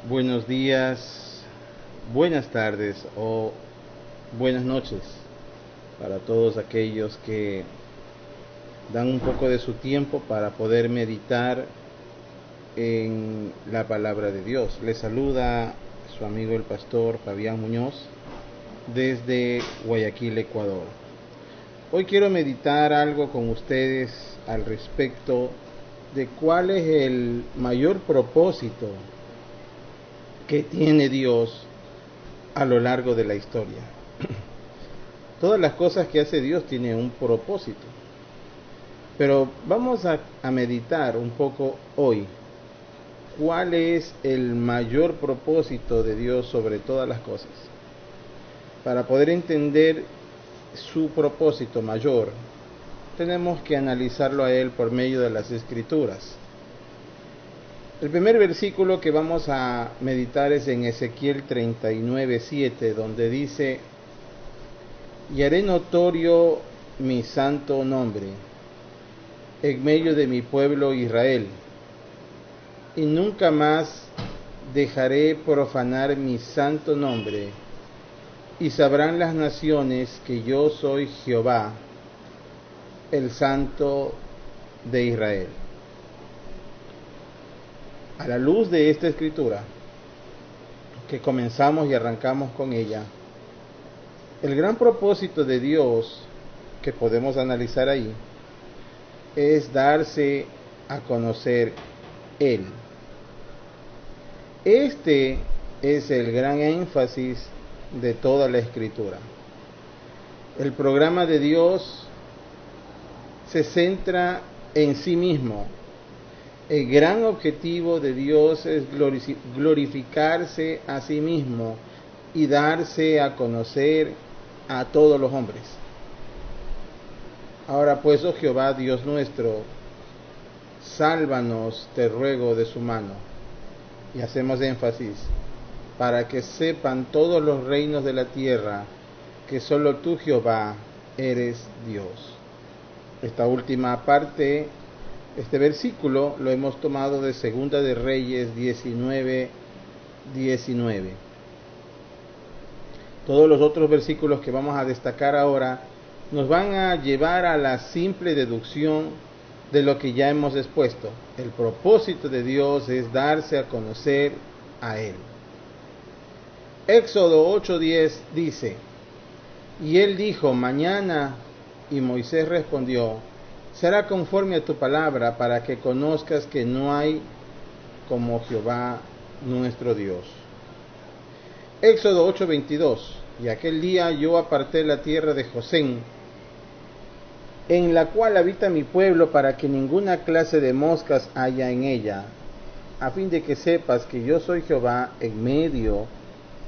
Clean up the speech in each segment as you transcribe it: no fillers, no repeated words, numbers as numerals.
Buenos días, buenas tardes o buenas noches para todos aquellos que dan un poco de su tiempo para poder meditar en la palabra de Dios. Les saluda su amigo el pastor Fabián Muñoz desde Guayaquil, Ecuador. Hoy quiero meditar algo con ustedes al respecto de cuál es el mayor propósito que tiene Dios a lo largo de la historia. Todas las cosas que hace Dios tienen un propósito. Pero vamos a meditar un poco hoy. ¿Cuál es el mayor propósito de Dios sobre todas las cosas? Para poder entender su propósito mayor, tenemos que analizarlo a Él por medio de las Escrituras. El primer versículo que vamos a meditar es en Ezequiel 39:7, donde dice: y haré notorio mi santo nombre en medio de mi pueblo Israel, y nunca más dejaré profanar mi santo nombre, y sabrán las naciones que yo soy Jehová, el Santo de Israel. A la luz de esta escritura, que comenzamos y arrancamos con ella, el gran propósito de Dios que podemos analizar ahí es darse a conocer Él. Este es el gran énfasis de toda la escritura. El programa de Dios se centra en sí mismo. El gran objetivo de Dios es glorificarse a sí mismo y darse a conocer a todos los hombres. Ahora pues, oh Jehová, Dios nuestro, sálvanos, te ruego, de su mano. Y hacemos énfasis, para que sepan todos los reinos de la tierra que solo tú, Jehová, eres Dios. Esta última parte, este versículo, lo hemos tomado de Segunda de Reyes 19:19. Todos los otros versículos que vamos a destacar ahora nos van a llevar a la simple deducción de lo que ya hemos expuesto. El propósito de Dios es darse a conocer a Él. Éxodo 8:10 dice: y él dijo, mañana, y Moisés respondió, será conforme a tu palabra, para que conozcas que no hay como Jehová nuestro Dios. Éxodo 8:22, y aquel día yo aparté la tierra de Gosén, en la cual habita mi pueblo, para que ninguna clase de moscas haya en ella, a fin de que sepas que yo soy Jehová en medio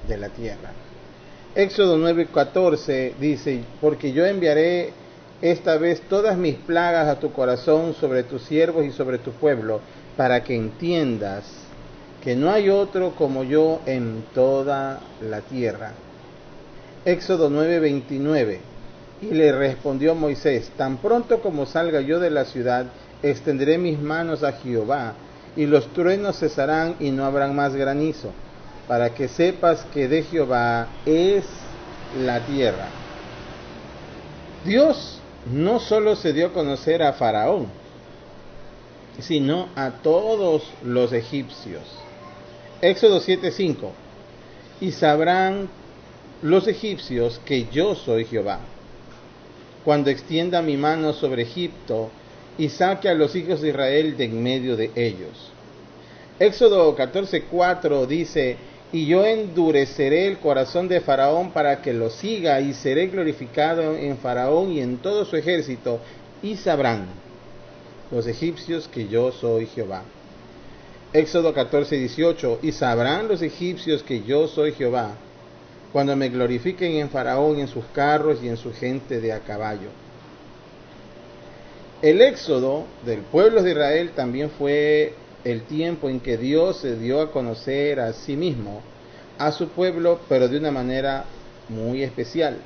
de la tierra. Éxodo 9:14 dice, porque yo enviaré esta vez todas mis plagas a tu corazón, sobre tus siervos y sobre tu pueblo, para que entiendas que no hay otro como yo en toda la tierra. Éxodo 9:29, y le respondió Moisés, tan pronto como salga yo de la ciudad, extenderé mis manos a Jehová, y los truenos cesarán y no habrán más granizo, para que sepas que de Jehová es la tierra. Dios no solo se dio a conocer a Faraón, sino a todos los egipcios. Éxodo 7:5, y sabrán los egipcios que yo soy Jehová, cuando extienda mi mano sobre Egipto y saque a los hijos de Israel de en medio de ellos. Éxodo 14:4 dice, y yo endureceré el corazón de Faraón para que lo siga, y seré glorificado en Faraón y en todo su ejército, y sabrán los egipcios que yo soy Jehová. Éxodo 14:18, y sabrán los egipcios que yo soy Jehová, cuando me glorifiquen en Faraón, en sus carros y en su gente de a caballo. El éxodo del pueblo de Israel también fue el tiempo en que Dios se dio a conocer a sí mismo, a su pueblo, pero de una manera muy especial.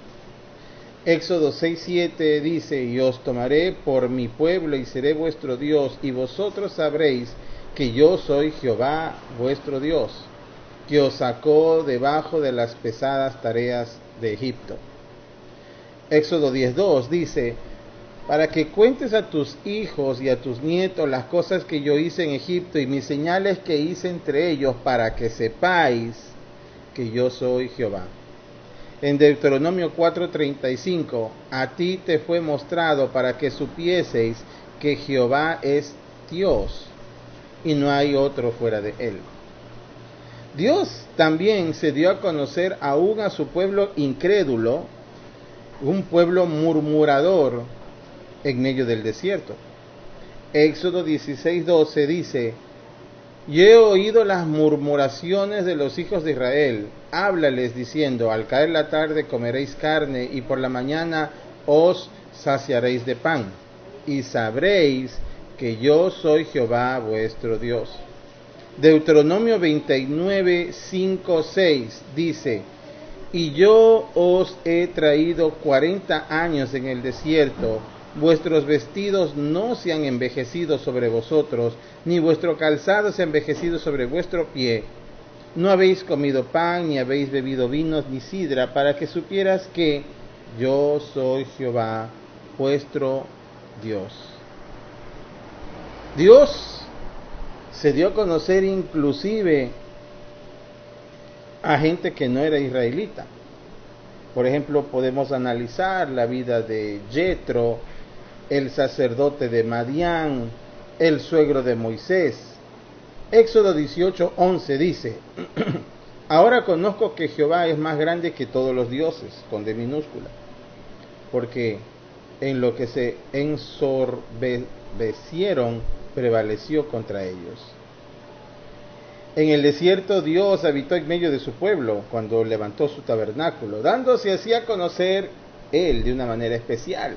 Éxodo 6:7 dice, y os tomaré por mi pueblo y seré vuestro Dios, y vosotros sabréis que yo soy Jehová vuestro Dios. que os sacó debajo de las pesadas tareas de Egipto. Éxodo 10:2 dice, para que cuentes a tus hijos y a tus nietos las cosas que yo hice en Egipto y mis señales que hice entre ellos, para que sepáis que yo soy Jehová. En Deuteronomio 4:35, a ti te fue mostrado para que supieseis que Jehová es Dios y no hay otro fuera de él. Dios también se dio a conocer aún a su pueblo incrédulo, un pueblo murmurador en medio del desierto. Éxodo 16:12 dice, yo he oído las murmuraciones de los hijos de Israel, háblales diciendo, al caer la tarde comeréis carne y por la mañana os saciaréis de pan, y sabréis que yo soy Jehová vuestro Dios. Deuteronomio 29:5-6 dice, y yo os he traído 40 años en el desierto, vuestros vestidos no se han envejecido sobre vosotros, ni vuestro calzado se ha envejecido sobre vuestro pie. No habéis comido pan, ni habéis bebido vinos, ni sidra, para que supieras que yo soy Jehová, vuestro Dios. Dios se dio a conocer inclusive a gente que no era israelita. Por ejemplo, podemos analizar la vida de Jetro, el sacerdote de Madián, el suegro de Moisés. Éxodo 18:11 dice, ahora conozco que Jehová es más grande que todos los dioses, con D minúscula, porque en lo que se ensorbecieron prevaleció contra ellos. En el desierto Dios habitó en medio de su pueblo cuando levantó su tabernáculo, dándose así a conocer Él de una manera especial.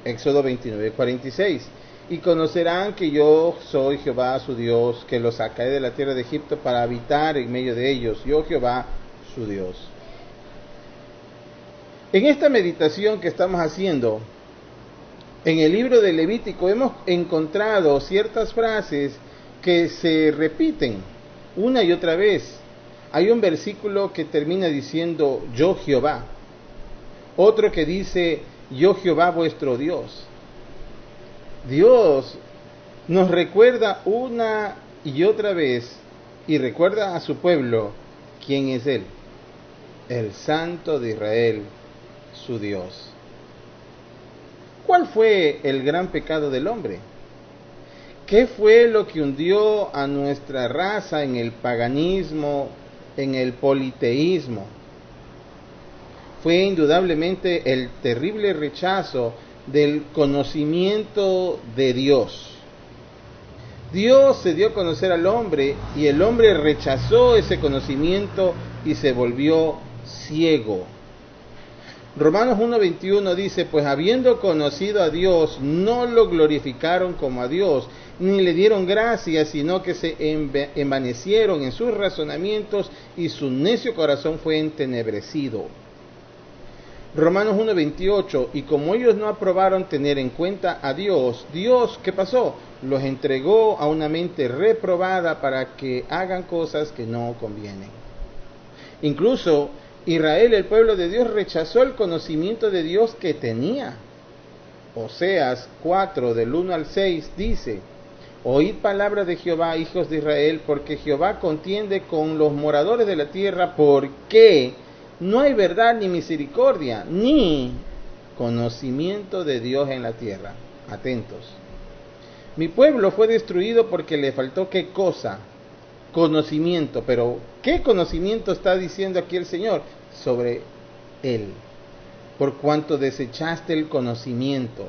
Éxodo 29:46, y conocerán que yo soy Jehová su Dios, que los sacaré de la tierra de Egipto para habitar en medio de ellos, yo Jehová su Dios. En esta meditación que estamos haciendo, en el libro de Levítico hemos encontrado ciertas frases que se repiten una y otra vez. Hay un versículo que termina diciendo yo Jehová, otro que dice yo Jehová vuestro Dios. Dios nos recuerda una y otra vez y recuerda a su pueblo quién es Él, el Santo de Israel, su Dios. ¿Cuál fue el gran pecado del hombre? ¿Qué fue lo que hundió a nuestra raza en el paganismo, en el politeísmo? Fue indudablemente el terrible rechazo del conocimiento de Dios. Dios se dio a conocer al hombre y el hombre rechazó ese conocimiento y se volvió ciego. Romanos 1:21 dice, pues habiendo conocido a Dios, no lo glorificaron como a Dios, ni le dieron gracias, sino que se envanecieron en sus razonamientos y su necio corazón fue entenebrecido. Romanos 1:28, y como ellos no aprobaron tener en cuenta a Dios, Dios, ¿qué pasó? Los entregó a una mente reprobada para que hagan cosas que no convienen. Incluso Israel, el pueblo de Dios, rechazó el conocimiento de Dios que tenía. Oseas 4, del 1 al 6, dice, oíd palabra de Jehová, hijos de Israel, porque Jehová contiende con los moradores de la tierra, porque no hay verdad ni misericordia, ni conocimiento de Dios en la tierra. Atentos. Mi pueblo fue destruido porque le faltó ¿qué cosa? Conocimiento. Pero ¿qué conocimiento está diciendo aquí el Señor? Sobre Él. Por cuanto desechaste el conocimiento.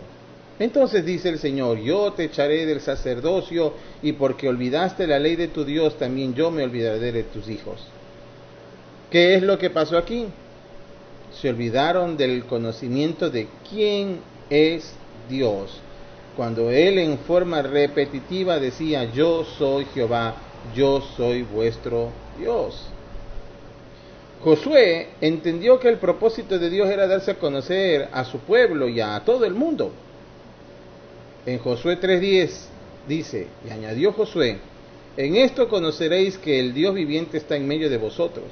Entonces dice el Señor, yo te echaré del sacerdocio, y porque olvidaste la ley de tu Dios, también yo me olvidaré de tus hijos. ¿Qué es lo que pasó aquí? Se olvidaron del conocimiento de quién es Dios. Cuando Él en forma repetitiva decía, yo soy Jehová, yo soy vuestro Dios. Josué entendió que el propósito de Dios era darse a conocer a su pueblo y a todo el mundo. En Josué 3:10 dice, y añadió Josué, En esto conoceréis que el Dios viviente está en medio de vosotros,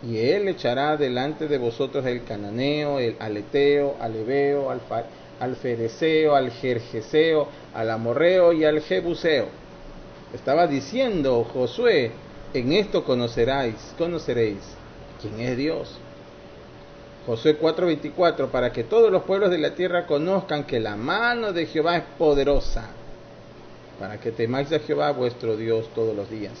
y Él echará delante de vosotros el cananeo, al eteo, al ebeo, al fereceo, al gergeseo, al amorreo y al jebuseo. Estaba diciendo Josué, en esto conoceréis quién es Dios. Josué 4:24, para que todos los pueblos de la tierra conozcan que la mano de Jehová es poderosa, para que temáis a Jehová vuestro Dios todos los días.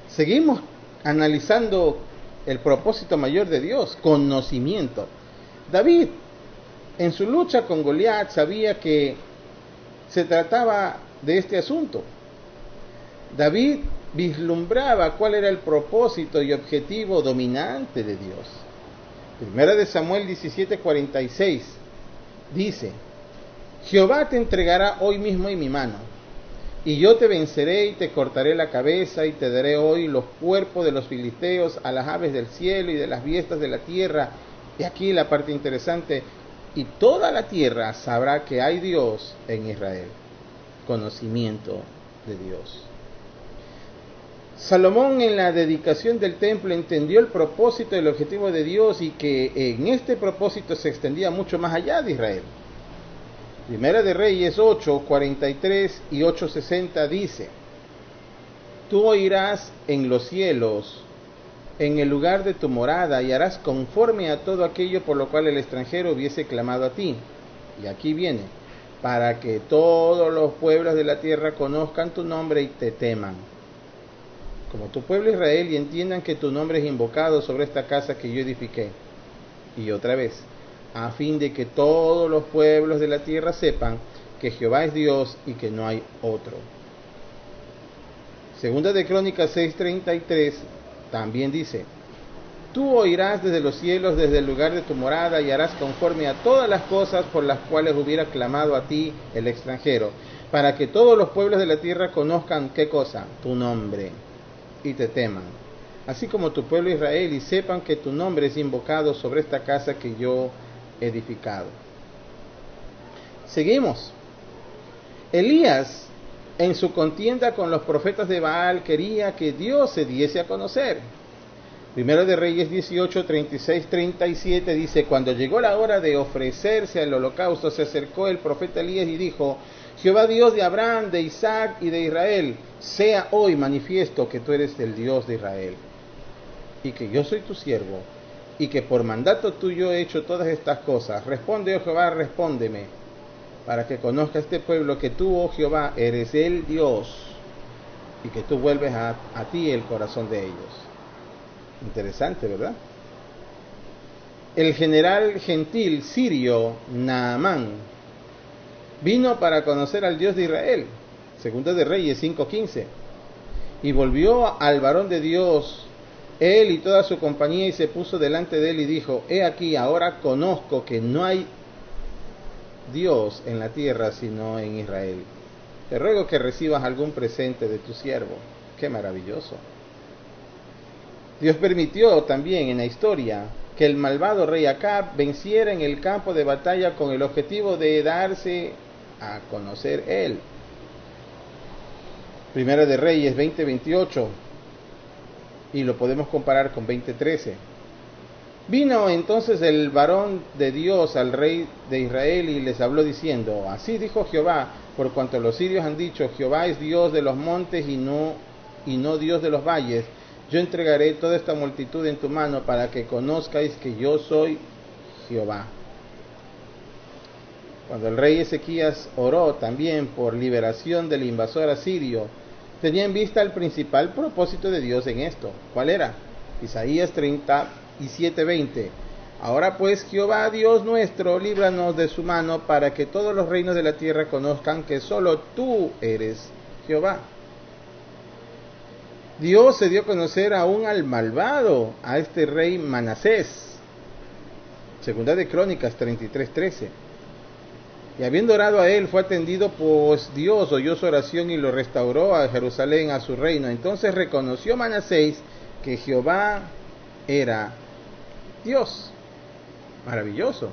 Seguimos analizando el propósito mayor de Dios, conocimiento. David, en su lucha con Goliat, sabía que se trataba de este asunto. David vislumbraba cuál era el propósito y objetivo dominante de Dios. Primera de Samuel 17:46 dice: Jehová te entregará hoy mismo en mi mano, y yo te venceré y te cortaré la cabeza, y te daré hoy los cuerpos de los filisteos a las aves del cielo y de las bestias de la tierra. Y aquí la parte interesante: y toda la tierra sabrá que hay Dios en Israel. Conocimiento de Dios. Salomón, en la dedicación del templo, entendió el propósito y el objetivo de Dios, y que en este propósito se extendía mucho más allá de Israel. Primera de Reyes 8:43 y 8:60 dice: Tú oirás en los cielos, en el lugar de tu morada, y harás conforme a todo aquello por lo cual el extranjero hubiese clamado a ti. Y aquí viene: para que todos los pueblos de la tierra conozcan tu nombre y te teman, como tu pueblo Israel, y entiendan que tu nombre es invocado sobre esta casa que yo edifiqué. Y otra vez: a fin de que todos los pueblos de la tierra sepan que Jehová es Dios y que no hay otro. Segunda de Crónicas 6:33 también dice: Tú oirás desde los cielos, desde el lugar de tu morada, y harás conforme a todas las cosas por las cuales hubiera clamado a ti el extranjero, para que todos los pueblos de la tierra conozcan, ¿qué cosa? Tu nombre, y te teman, así como tu pueblo Israel, y sepan que tu nombre es invocado sobre esta casa que yo he edificado. Seguimos. Elías, en su contienda con los profetas de Baal, quería que Dios se diese a conocer. Primero de Reyes 18:36-37 dice: Cuando llegó la hora de ofrecerse al holocausto, se acercó el profeta Elías y dijo: Jehová Dios de Abraham, de Isaac y de Israel, sea hoy manifiesto que tú eres el Dios de Israel, y que yo soy tu siervo, y que por mandato tuyo he hecho todas estas cosas. Responde, oh Jehová, respóndeme, para que conozca este pueblo que tú, oh Jehová, eres el Dios, y que tú vuelves a ti el corazón de ellos. Interesante, ¿verdad? El general gentil sirio Naamán vino para conocer al Dios de Israel. Segunda de Reyes 5:15. Y volvió al varón de Dios, él y toda su compañía, y se puso delante de él y dijo: He aquí, ahora conozco que no hay Dios en la tierra sino en Israel. Te ruego que recibas algún presente de tu siervo. ¡Qué maravilloso! Dios permitió también en la historia que el malvado rey Acab venciera en el campo de batalla con el objetivo de darse a conocer él. Primera de Reyes 20:28, y lo podemos comparar con 20:13. Vino entonces el varón de Dios al rey de Israel y les habló diciendo: Así dijo Jehová, por cuanto los sirios han dicho: Jehová es Dios de los montes y no Dios de los valles, yo entregaré toda esta multitud en tu mano para que conozcáis que yo soy Jehová. Cuando el rey Ezequías oró también por liberación del invasor asirio, tenía en vista el principal propósito de Dios en esto. ¿Cuál era? Isaías 37:20. Ahora pues, Jehová Dios nuestro, líbranos de su mano, para que todos los reinos de la tierra conozcan que solo tú eres Jehová. Dios se dio a conocer aún al malvado, a este rey Manasés. Segunda de Crónicas 33:13. Y habiendo orado a él, fue atendido, pues Dios oyó su oración y lo restauró a Jerusalén, a su reino. Entonces reconoció Manasés que Jehová era Dios. Maravilloso.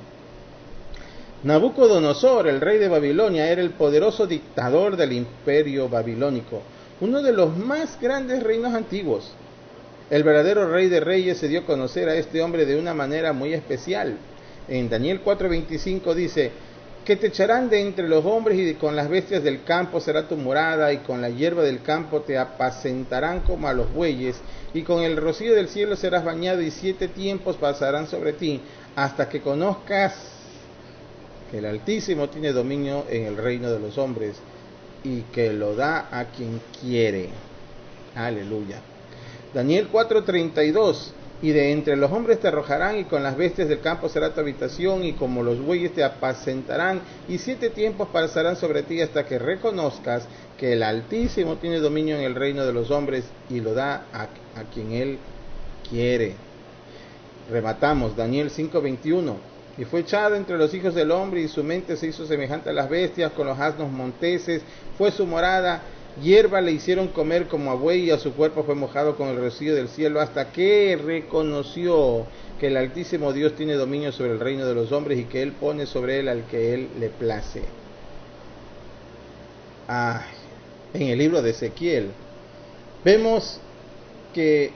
Nabucodonosor, el rey de Babilonia, era el poderoso dictador del imperio babilónico, uno de los más grandes reinos antiguos. El verdadero rey de reyes se dio a conocer a este hombre de una manera muy especial. En Daniel 4:25 dice, que te echarán de entre los hombres y con las bestias del campo será tu morada, y con la hierba del campo te apacentarán como a los bueyes, y con el rocío del cielo serás bañado, y 7 tiempos pasarán sobre ti, hasta que conozcas que el Altísimo tiene dominio en el reino de los hombres, y que lo da a quien quiere. Aleluya. Daniel 4:32, y de entre los hombres te arrojarán, y con las bestias del campo será tu habitación, y como los bueyes te apacentarán, y 7 tiempos pasarán sobre ti hasta que reconozcas que el Altísimo tiene dominio en el reino de los hombres, y lo da a quien él quiere. Rematamos, Daniel 5:21, y fue echado entre los hijos del hombre, y su mente se hizo semejante a las bestias, con los asnos monteses fue su morada, hierba le hicieron comer como a buey, y a su cuerpo fue mojado con el rocío del cielo, hasta que reconoció que el Altísimo Dios tiene dominio sobre el reino de los hombres, y que él pone sobre él al que él le place. En el libro de Ezequiel vemos que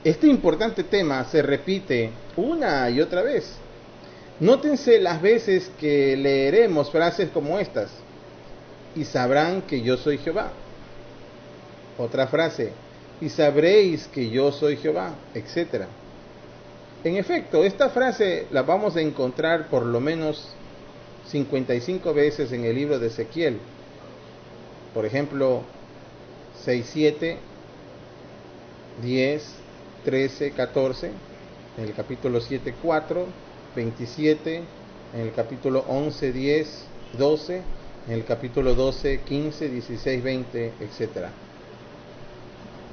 este importante tema se repite una y otra vez. Nótense las veces que leeremos frases como estas: y sabrán que yo soy Jehová. Otra frase: y sabréis que yo soy Jehová, etc. En efecto, esta frase la vamos a encontrar por lo menos 55 veces en el libro de Ezequiel. Por ejemplo, 6, 7, 10, 13, 14, en el capítulo 7, 4, 27, en el capítulo 11, 10, 12, en el capítulo 12, 15, 16, 20, etc.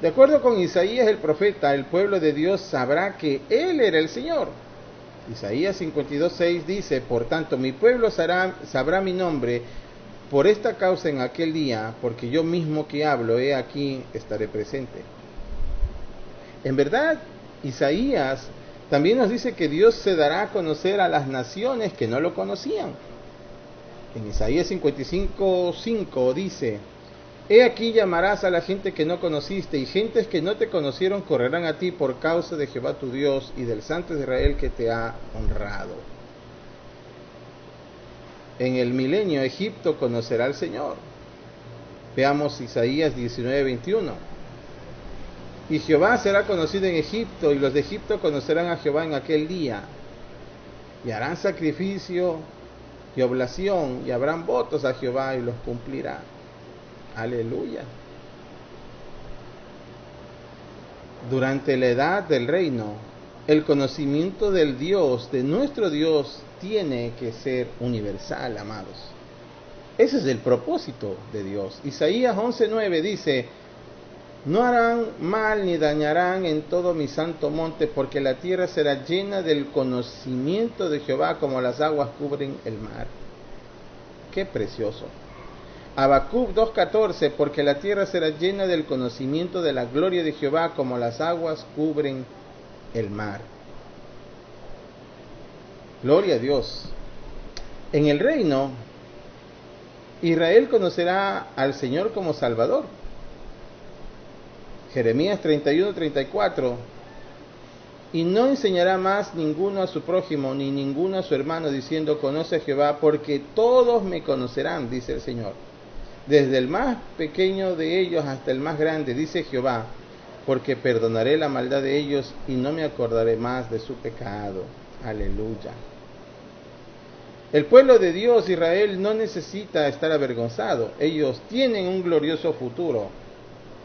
De acuerdo con Isaías el profeta, el pueblo de Dios sabrá que Él era el Señor. Isaías 52:6 dice, por tanto, mi pueblo sabrá mi nombre por esta causa en aquel día, porque yo mismo que hablo, he aquí, estaré presente. En verdad, Isaías también nos dice que Dios se dará a conocer a las naciones que no lo conocían. En Isaías 55:5 dice, he aquí llamarás a la gente que no conociste, y gentes que no te conocieron correrán a ti por causa de Jehová tu Dios y del Santo de Israel que te ha honrado. En el milenio Egipto conocerá al Señor. Veamos Isaías 19:21. Y Jehová será conocido en Egipto, y los de Egipto conocerán a Jehová en aquel día, y harán sacrificio y oblación, y habrán votos a Jehová, y los cumplirá. Aleluya. Durante la edad del reino, el conocimiento del Dios, de nuestro Dios, tiene que ser universal, amados. Ese es el propósito de Dios. Isaías 11:9 dice, no harán mal ni dañarán en todo mi santo monte, porque la tierra será llena del conocimiento de Jehová como las aguas cubren el mar. Qué precioso. Habacuc 2:14, porque la tierra será llena del conocimiento de la gloria de Jehová como las aguas cubren el mar. Gloria a Dios. En el reino, Israel conocerá al Señor como Salvador. Jeremías 31:34, y no enseñará más ninguno a su prójimo, ni ninguno a su hermano, diciendo, conoce a Jehová, porque todos me conocerán, dice el Señor. Desde el más pequeño de ellos hasta el más grande, dice Jehová, porque perdonaré la maldad de ellos y no me acordaré más de su pecado. Aleluya. El pueblo de Dios, Israel, no necesita estar avergonzado. Ellos tienen un glorioso futuro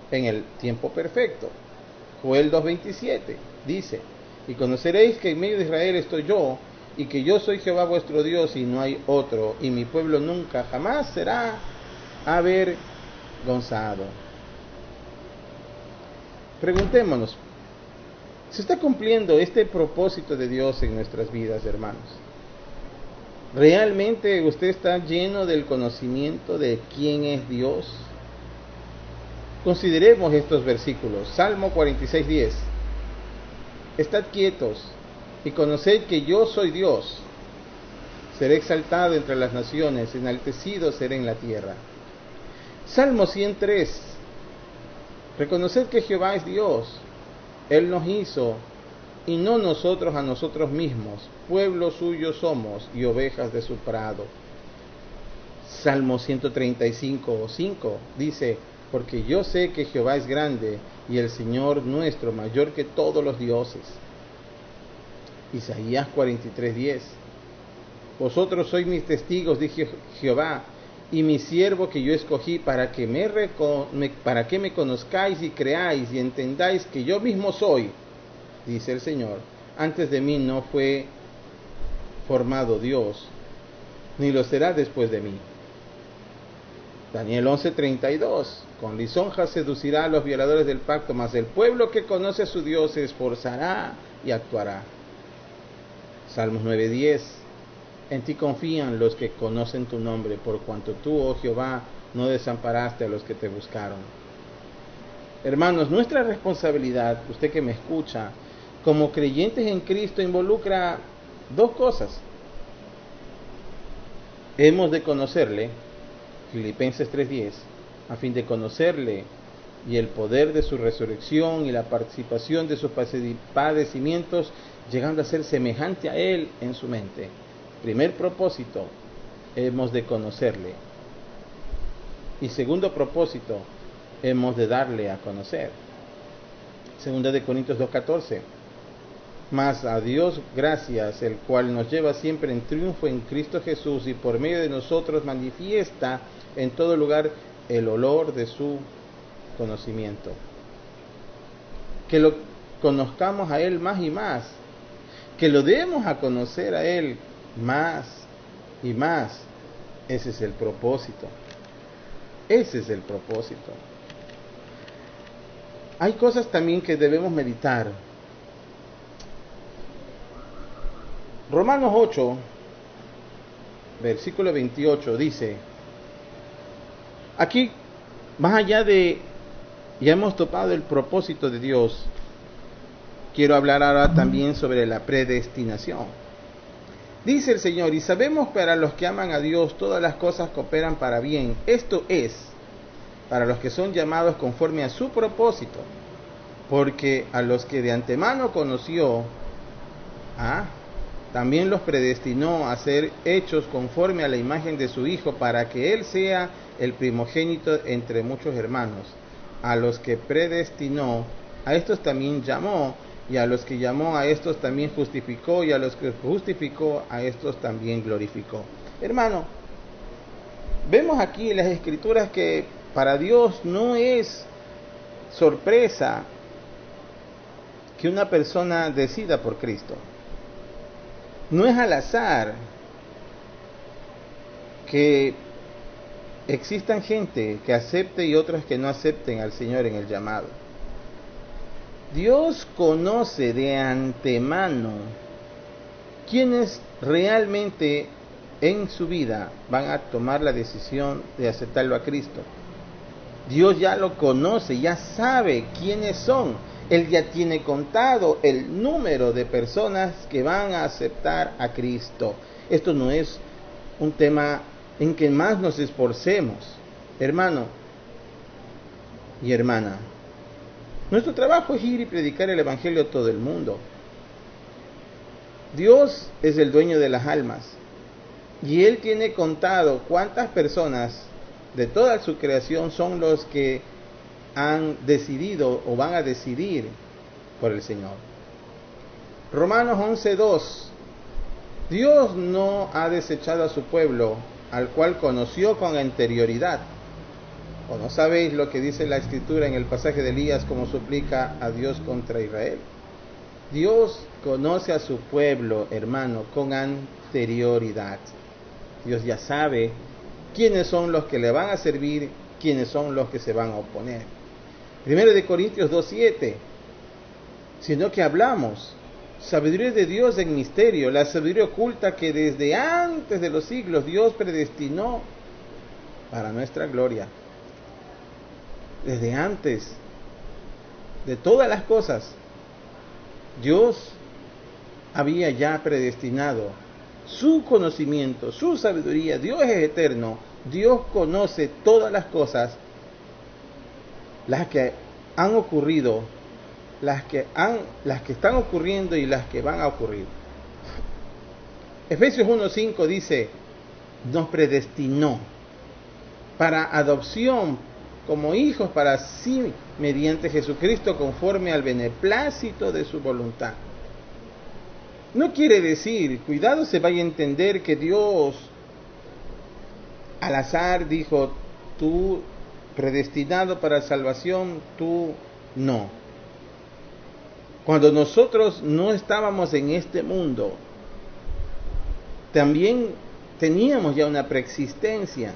en el tiempo perfecto. Joel 2:27 dice, y conoceréis que en medio de Israel estoy yo, y que yo soy Jehová vuestro Dios y no hay otro, y mi pueblo nunca jamás será avergonzado. Preguntémonos, ¿se está cumpliendo este propósito de Dios en nuestras vidas, hermanos? ¿Realmente usted está lleno del conocimiento de quién es Dios? Consideremos estos versículos. Salmo 46:10. Estad quietos y conoced que yo soy Dios. seré exaltado entre las naciones, enaltecido seré en la tierra. Salmo 103. Reconoced que Jehová es Dios, Él nos hizo, y no nosotros a nosotros mismos, pueblo suyo somos y ovejas de su prado. Salmo 135:5 dice, porque yo sé que Jehová es grande, y el Señor nuestro mayor que todos los dioses. Isaías 43:10, vosotros sois mis testigos, dice Jehová, y mi siervo que yo escogí para que me conozcáis y creáis y entendáis que yo mismo soy, dice el Señor. Antes de mí no fue formado Dios, ni lo será después de mí. Daniel 11:32, con lisonjas seducirá a los violadores del pacto, mas el pueblo que conoce a su Dios se esforzará y actuará. Salmos 9:10, en ti confían los que conocen tu nombre, por cuanto tú, oh Jehová, no desamparaste a los que te buscaron. Hermanos, nuestra responsabilidad, usted que me escucha, como creyentes en Cristo, involucra dos cosas. Hemos de conocerle, Filipenses 3:10, a fin de conocerle y el poder de su resurrección y la participación de sus padecimientos, llegando a ser semejante a Él en su mente. Primer propósito, hemos de conocerle. Y segundo propósito, hemos de darle a conocer. Segunda de Corintios 2:14. Mas a Dios gracias, el cual nos lleva siempre en triunfo en Cristo Jesús, y por medio de nosotros manifiesta en todo lugar el olor de su conocimiento. Que lo conozcamos a Él más y más, que lo demos a conocer a Él más y más. Ese es el propósito. Ese es el propósito. Hay cosas también que debemos meditar. Romanos 8, versículo 28 dice, aquí, más allá de, ya hemos topado el propósito de Dios, quiero hablar ahora también sobre la predestinación. Dice el Señor, y sabemos para los que aman a Dios todas las cosas cooperan para bien, esto es, para los que son llamados conforme a su propósito, porque a los que de antemano conoció, también los predestinó a ser hechos conforme a la imagen de su Hijo, para que Él sea el primogénito entre muchos hermanos. A los que predestinó, a estos también llamó, y a los que llamó, a estos también justificó, y a los que justificó, a estos también glorificó. Hermano, vemos aquí en las Escrituras que para Dios no es sorpresa que una persona decida por Cristo. No es al azar que existan gente que acepte y otros que no acepten al Señor en el llamado. Dios conoce de antemano quienes realmente en su vida van a tomar la decisión de aceptarlo a Cristo. Dios ya lo conoce, ya sabe quiénes son. Él ya tiene contado el número de personas que van a aceptar a Cristo. Esto no es un tema en que más nos esforcemos, hermano y hermana. Nuestro trabajo es ir y predicar el Evangelio a todo el mundo. Dios es el dueño de las almas y Él tiene contado cuántas personas de toda su creación son los que han decidido o van a decidir por el Señor. Romanos 11:2. Dios no ha desechado a su pueblo, al cual conoció con anterioridad. ¿O no sabéis lo que dice la Escritura en el pasaje de Elías, como suplica a Dios contra Israel? Dios conoce a su pueblo, hermano, con anterioridad. Dios ya sabe quiénes son los que le van a servir, quiénes son los que se van a oponer. 1 Corintios 2:7, sino que hablamos sabiduría de Dios en misterio, la sabiduría oculta que desde antes de los siglos Dios predestinó para nuestra gloria. Desde antes de todas las cosas, Dios había ya predestinado su conocimiento, su sabiduría. Dios es eterno. Dios conoce todas las cosas, las que han ocurrido, las que están ocurriendo y las que van a ocurrir. Efesios 1:5 dice, nos predestinó para adopción como hijos para sí mediante Jesucristo conforme al beneplácito de su voluntad. No quiere decir, cuidado se vaya a entender que Dios al azar dijo, tú predestinado para salvación, tú no. Cuando nosotros no estábamos en este mundo, también teníamos ya una preexistencia.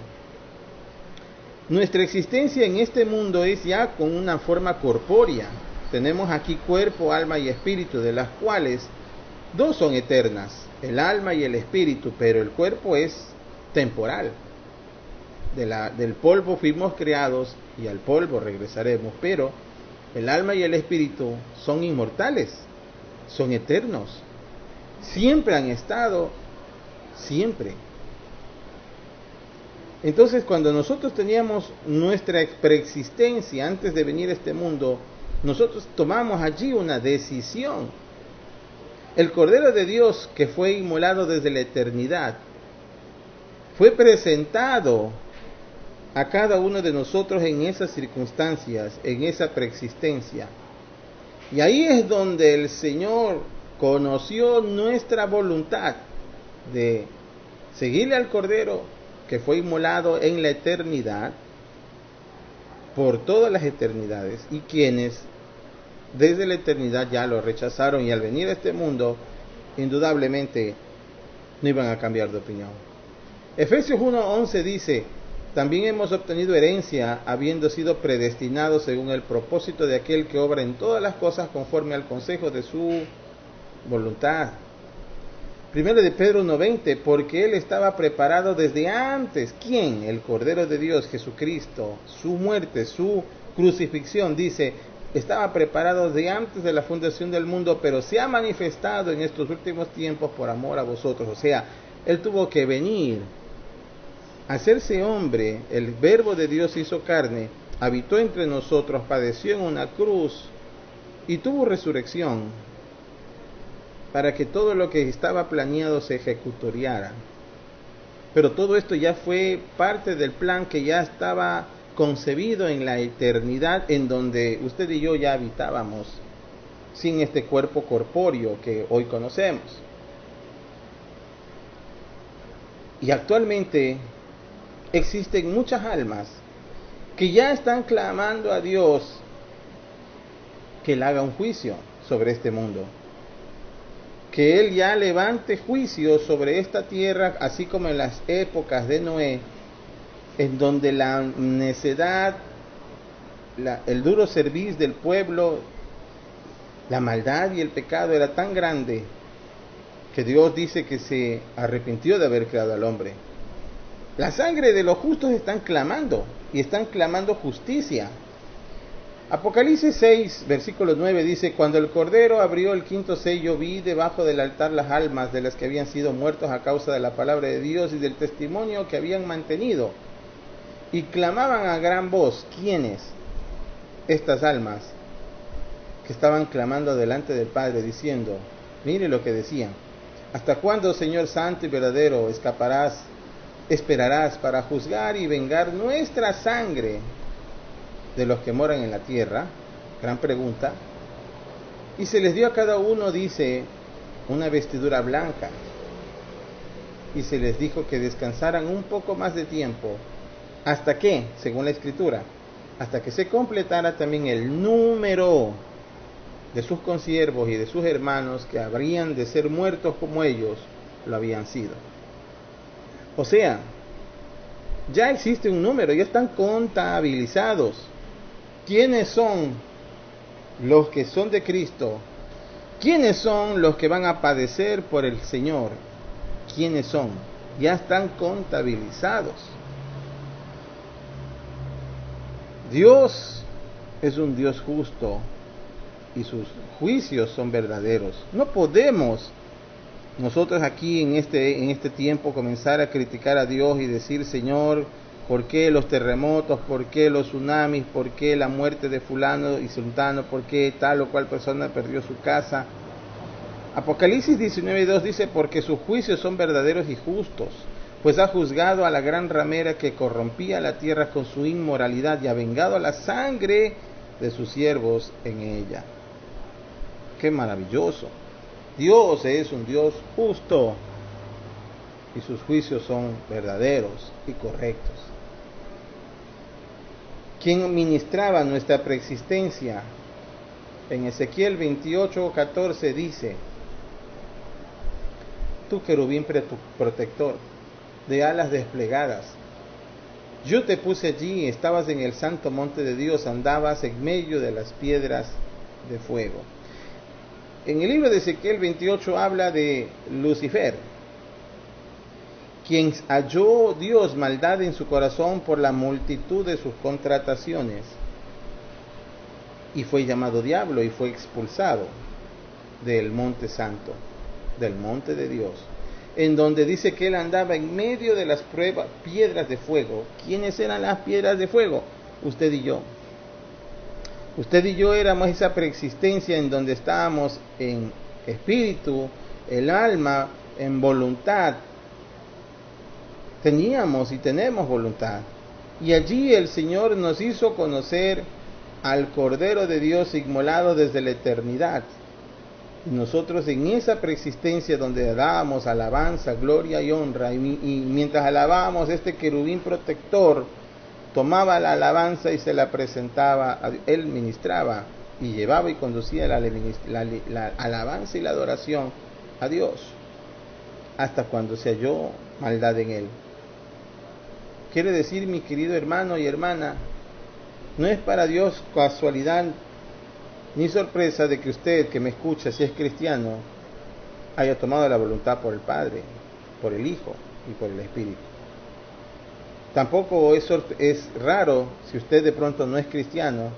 Nuestra existencia en este mundo es ya con una forma corpórea. Tenemos aquí cuerpo, alma y espíritu, de las cuales dos son eternas, el alma y el espíritu, pero el cuerpo es temporal. Del polvo fuimos creados y al polvo regresaremos, pero el alma y el espíritu son inmortales, son eternos, siempre han estado, siempre. Entonces, cuando nosotros teníamos nuestra preexistencia antes de venir a este mundo, nosotros tomamos allí una decisión. El Cordero de Dios, que fue inmolado desde la eternidad, fue presentado a cada uno de nosotros en esas circunstancias, en esa preexistencia. Y ahí es donde el Señor conoció nuestra voluntad de seguirle al Cordero que fue inmolado en la eternidad, por todas las eternidades, y quienes desde la eternidad ya lo rechazaron y al venir a este mundo, indudablemente no iban a cambiar de opinión. Efesios 1:11 dice, también hemos obtenido herencia, habiendo sido predestinados según el propósito de aquel que obra en todas las cosas conforme al consejo de su voluntad. Primero de Pedro 1:20, porque Él estaba preparado desde antes. ¿Quién? El Cordero de Dios, Jesucristo. Su muerte, su crucifixión, dice, estaba preparado desde antes de la fundación del mundo, pero se ha manifestado en estos últimos tiempos por amor a vosotros. O sea, Él tuvo que venir, hacerse hombre, el Verbo de Dios hizo carne, habitó entre nosotros, padeció en una cruz y tuvo resurrección, para que todo lo que estaba planeado se ejecutoriara. Pero todo esto ya fue parte del plan que ya estaba concebido en la eternidad, en donde usted y yo ya habitábamos, sin este cuerpo corpóreo que hoy conocemos. Y actualmente existen muchas almas que ya están clamando a Dios que Él haga un juicio sobre este mundo, que Él ya levante juicio sobre esta tierra, así como en las épocas de Noé, en donde la necedad, el duro serviz del pueblo, la maldad y el pecado era tan grande que Dios dice que se arrepintió de haber creado al hombre. La sangre de los justos están clamando, y están clamando justicia. Apocalipsis 6, versículo 9 dice, cuando el Cordero abrió el quinto sello, vi debajo del altar las almas de las que habían sido muertos a causa de la palabra de Dios y del testimonio que habían mantenido. Y clamaban a gran voz. ¿Quiénes? Estas almas que estaban clamando delante del Padre, diciendo, mire lo que decían, ¿hasta cuándo, Señor santo y verdadero, esperarás para juzgar y vengar nuestra sangre de los que moran en la tierra? Gran pregunta. Y se les dio a cada uno, dice, una vestidura blanca, y se les dijo que descansaran un poco más de tiempo, hasta que, según la Escritura, hasta que se completara también el número de sus consiervos y de sus hermanos que habrían de ser muertos como ellos lo habían sido. O sea, ya existe un número, ya están contabilizados. ¿Quiénes son los que son de Cristo? ¿Quiénes son los que van a padecer por el Señor? ¿Quiénes son? Ya están contabilizados. Dios es un Dios justo y sus juicios son verdaderos. No podemos nosotros aquí en este tiempo comenzar a criticar a Dios y decir, Señor, ¿por qué los terremotos? ¿Por qué los tsunamis? ¿Por qué la muerte de fulano y sultano? ¿Por qué tal o cual persona perdió su casa? Apocalipsis 19:2 dice, porque sus juicios son verdaderos y justos, pues ha juzgado a la gran ramera que corrompía la tierra con su inmoralidad y ha vengado la sangre de sus siervos en ella. ¡Qué maravilloso! Dios es un Dios justo y sus juicios son verdaderos y correctos. ¿Quién ministraba nuestra preexistencia? En Ezequiel 28:14 dice, tú querubín protector, de alas desplegadas, yo te puse allí, estabas en el santo monte de Dios, andabas en medio de las piedras de fuego. En el libro de Ezequiel 28 habla de Lucifer, quien halló Dios maldad en su corazón por la multitud de sus contrataciones, y fue llamado diablo y fue expulsado del monte santo, del monte de Dios, en donde dice que él andaba en medio de las piedras de fuego. ¿Quiénes eran las piedras de fuego? Usted y yo. Usted y yo éramos esa preexistencia en donde estábamos en espíritu, el alma, en voluntad. Teníamos y tenemos voluntad. Y allí el Señor nos hizo conocer al Cordero de Dios inmolado desde la eternidad. Y nosotros en esa preexistencia donde dábamos alabanza, gloria y honra, y mientras alabábamos, este querubín protector tomaba la alabanza y se la presentaba, él ministraba y llevaba y conducía la alabanza y la adoración a Dios, hasta cuando se halló maldad en él. Quiere decir, mi querido hermano y hermana, no es para Dios casualidad ni sorpresa de que usted que me escucha, si es cristiano, haya tomado la voluntad por el Padre, por el Hijo y por el Espíritu. Tampoco es raro si usted de pronto no es cristiano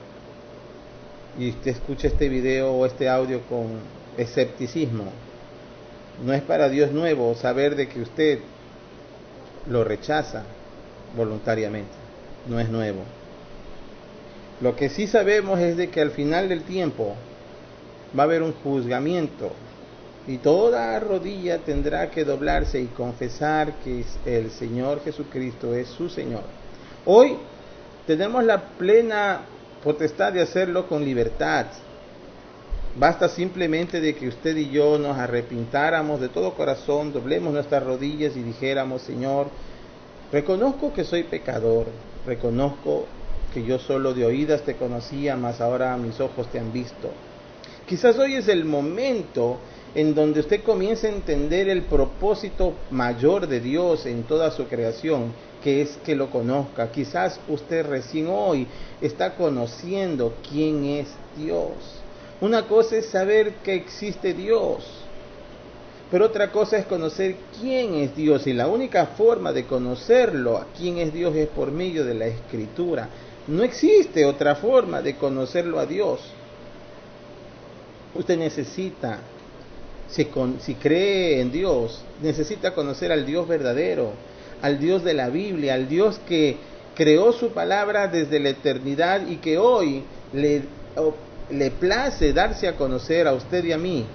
y usted escucha este video o este audio con escepticismo. No es para Dios nuevo saber de que usted lo rechaza voluntariamente. No es nuevo. Lo que sí sabemos es de que al final del tiempo va a haber un juzgamiento y toda rodilla tendrá que doblarse y confesar que el Señor Jesucristo es su Señor. Hoy tenemos la plena potestad de hacerlo con libertad. Basta simplemente de que usted y yo nos arrepintáramos de todo corazón, doblemos nuestras rodillas y dijéramos, Señor, reconozco que soy pecador, reconozco que yo solo de oídas te conocía, mas ahora mis ojos te han visto. Quizás hoy es el momento en donde usted comience a entender el propósito mayor de Dios en toda su creación, que es que lo conozca. Quizás usted recién hoy está conociendo quién es Dios. Una cosa es saber que existe Dios, pero otra cosa es conocer quién es Dios, y la única forma de conocerlo, a quién es Dios, es por medio de la Escritura. No existe otra forma de conocerlo a Dios. Usted necesita, si cree en Dios, necesita conocer al Dios verdadero, al Dios de la Biblia, al Dios que creó su palabra desde la eternidad y que hoy le place darse a conocer a usted y a mí,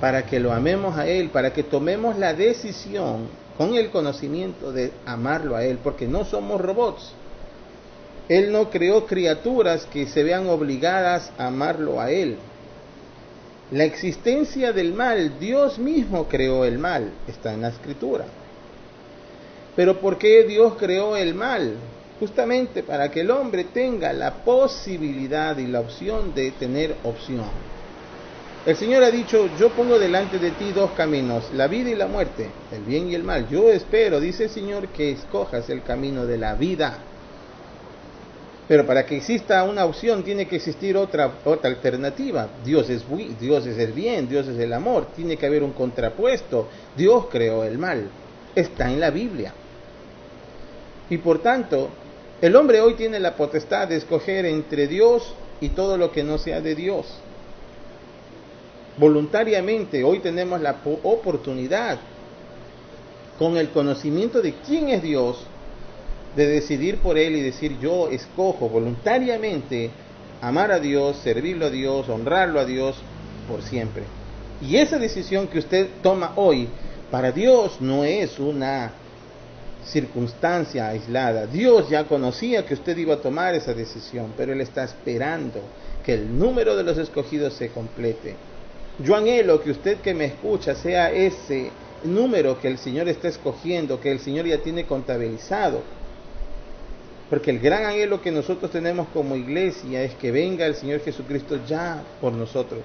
para que lo amemos a Él, para que tomemos la decisión con el conocimiento de amarlo a Él, porque no somos robots. Él no creó criaturas que se vean obligadas a amarlo a Él. La existencia del mal, Dios mismo creó el mal, está en la Escritura. Pero ¿por qué Dios creó el mal? Justamente para que el hombre tenga la posibilidad y la opción de tener opción. El Señor ha dicho, yo pongo delante de ti dos caminos, la vida y la muerte, el bien y el mal. Yo espero, dice el Señor, que escojas el camino de la vida. Pero para que exista una opción tiene que existir otra alternativa. Dios es el bien, Dios es el amor. Tiene que haber un contrapuesto. Dios creó el mal. Está en la Biblia. Y por tanto, el hombre hoy tiene la potestad de escoger entre Dios y todo lo que no sea de Dios. voluntariamente. Hoy tenemos la oportunidad, con el conocimiento de quién es Dios, de decidir por Él y decir: yo escojo voluntariamente amar a Dios, servirlo a Dios, honrarlo a Dios por siempre. Y esa decisión que usted toma hoy, para Dios no es una circunstancia aislada. Dios ya conocía que usted iba a tomar esa decisión, pero Él está esperando que el número de los escogidos se complete. Yo anhelo que usted que me escucha sea ese número que el Señor está escogiendo, que el Señor ya tiene contabilizado. Porque el gran anhelo que nosotros tenemos como iglesia es que venga el Señor Jesucristo ya por nosotros.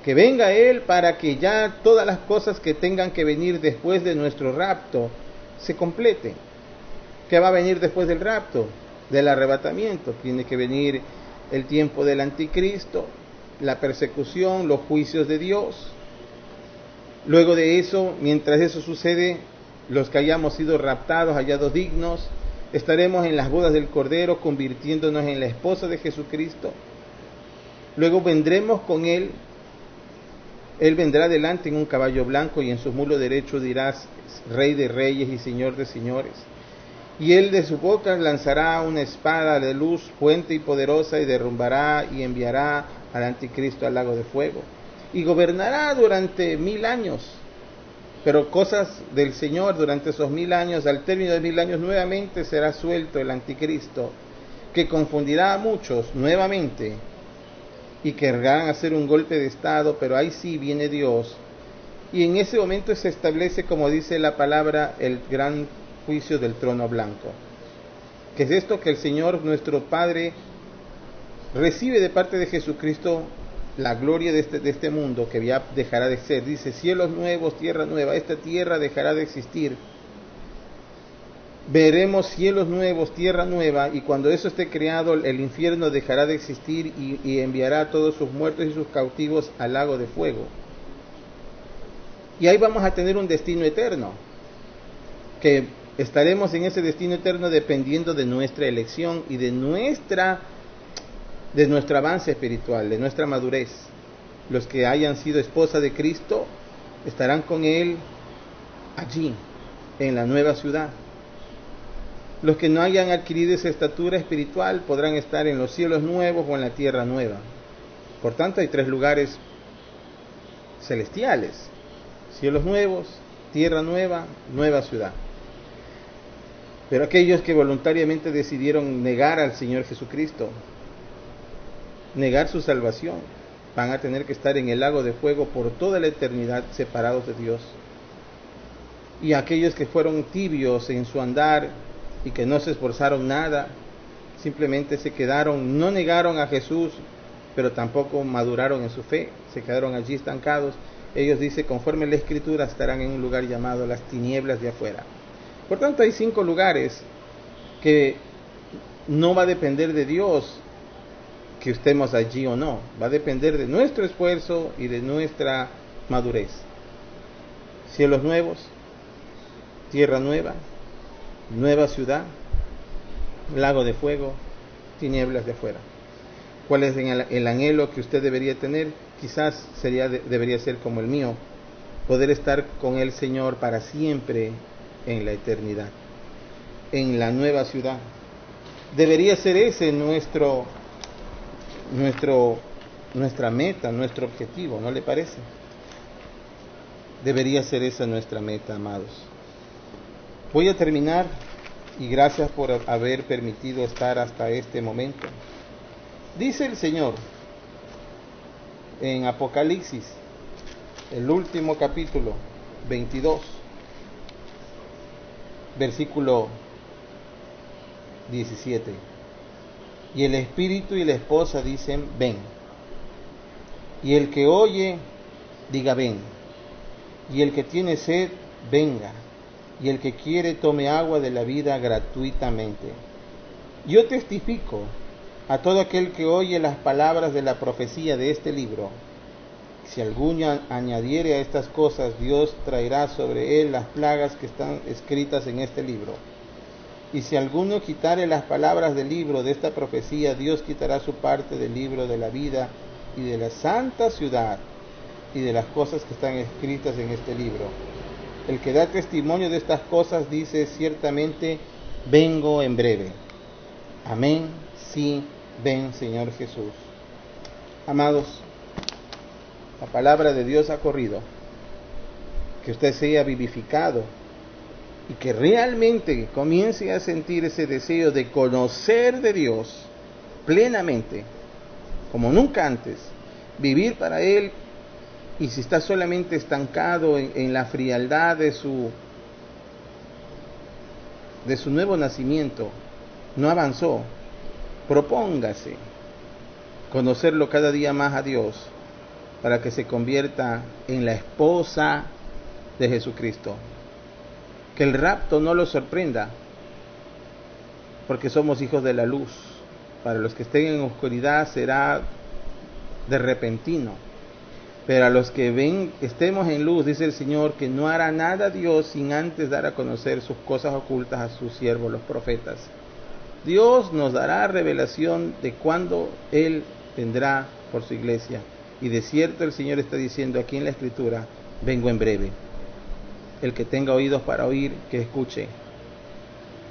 Que venga Él para que ya todas las cosas que tengan que venir después de nuestro rapto se completen. ¿Qué va a venir después del rapto? Del arrebatamiento. Tiene que venir el tiempo del anticristo, la persecución, los juicios de Dios. Luego de eso, mientras eso sucede, los que hayamos sido raptados, hallados dignos, estaremos en las bodas del Cordero, convirtiéndonos en la esposa de Jesucristo. Luego vendremos con Él. Él vendrá delante en un caballo blanco y en su mulo derecho dirás: Rey de reyes y Señor de señores. Y Él de su boca lanzará una espada de luz fuerte y poderosa, y derrumbará y enviará al anticristo al lago de fuego. Y gobernará durante 1000 años. Pero cosas del Señor durante esos 1000 años, al término de 1000 años nuevamente será suelto el anticristo, que confundirá a muchos nuevamente y querrán hacer un golpe de estado, pero ahí sí viene Dios. Y en ese momento se establece, como dice la palabra, el gran juicio del trono blanco. Que es esto: que el Señor nuestro Padre recibe de parte de Jesucristo la gloria de este mundo que ya dejará de ser. Dice: cielos nuevos, tierra nueva. Esta tierra dejará de existir. Veremos cielos nuevos, tierra nueva, y cuando eso esté creado, el infierno dejará de existir y enviará a todos sus muertos y sus cautivos al lago de fuego. Y ahí vamos a tener un destino eterno, que estaremos en ese destino eterno dependiendo de nuestra elección y de nuestro avance espiritual, de nuestra madurez. Los que hayan sido esposa de Cristo estarán con Él allí, en la nueva ciudad. Los que no hayan adquirido esa estatura espiritual podrán estar en los cielos nuevos o en la tierra nueva. Por tanto, hay 3 lugares celestiales: cielos nuevos, tierra nueva, nueva ciudad. Pero aquellos que voluntariamente decidieron negar al Señor Jesucristo, negar su salvación, van a tener que estar en el lago de fuego por toda la eternidad, separados de Dios. Y aquellos que fueron tibios en su andar y que no se esforzaron nada, simplemente se quedaron, no negaron a Jesús, pero tampoco maduraron en su fe, se quedaron allí estancados. Ellos, dice, conforme la Escritura, estarán en un lugar llamado las tinieblas de afuera. Por tanto, hay 5 lugares que no va a depender de Dios que estemos allí o no, va a depender de nuestro esfuerzo y de nuestra madurez. Cielos nuevos, tierra nueva, nueva ciudad, lago de fuego, tinieblas de afuera. ¿Cuál es el anhelo que usted debería tener? Quizás debería ser como el mío: poder estar con el Señor para siempre en la eternidad, en la nueva ciudad. Debería ser ese nuestra meta, nuestro objetivo, ¿no le parece? Debería ser esa nuestra meta, amados. Voy a terminar, y gracias por haber permitido estar hasta este momento. Dice el Señor en Apocalipsis, el último capítulo, 22, versículo 17. Y el Espíritu y la esposa dicen: ven. Y el que oye, diga: ven. Y el que tiene sed, venga. Y el que quiere, tome agua de la vida gratuitamente. Yo testifico a todo aquel que oye las palabras de la profecía de este libro: si alguno añadiere a estas cosas, Dios traerá sobre él las plagas que están escritas en este libro. Y si alguno quitare las palabras del libro de esta profecía, Dios quitará su parte del libro de la vida y de la santa ciudad y de las cosas que están escritas en este libro. El que da testimonio de estas cosas dice ciertamente, vengo en breve. Amén, sí, ven Señor Jesús. Amados, la palabra de Dios ha corrido. Que usted sea vivificado y que realmente comience a sentir ese deseo de conocer de Dios plenamente, como nunca antes, vivir para Él. Y si está solamente estancado en la frialdad de su nuevo nacimiento, no avanzó, propóngase conocerlo cada día más a Dios para que se convierta en la esposa de Jesucristo. Que el rapto no lo sorprenda, porque somos hijos de la luz. Para los que estén en oscuridad será de repentino, pero a los que estemos en luz, dice el Señor, que no hará nada Dios sin antes dar a conocer sus cosas ocultas a sus siervos, los profetas. Dios nos dará revelación de cuándo Él vendrá por su iglesia. Y de cierto el Señor está diciendo aquí en la Escritura, vengo en breve. El que tenga oídos para oír, que escuche,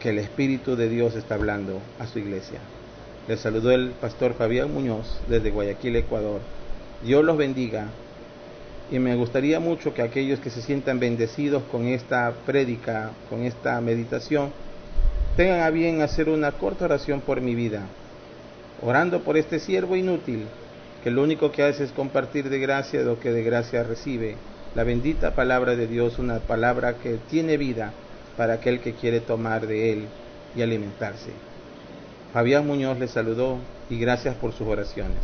que el Espíritu de Dios está hablando a su iglesia. Les saludó el pastor Fabián Muñoz desde Guayaquil, Ecuador. Dios los bendiga. Y me gustaría mucho que aquellos que se sientan bendecidos con esta prédica, con esta meditación, tengan a bien hacer una corta oración por mi vida, orando por este siervo inútil, que lo único que hace es compartir de gracia lo que de gracia recibe, la bendita palabra de Dios, una palabra que tiene vida para aquel que quiere tomar de él y alimentarse. Fabián Muñoz les saludó y gracias por sus oraciones.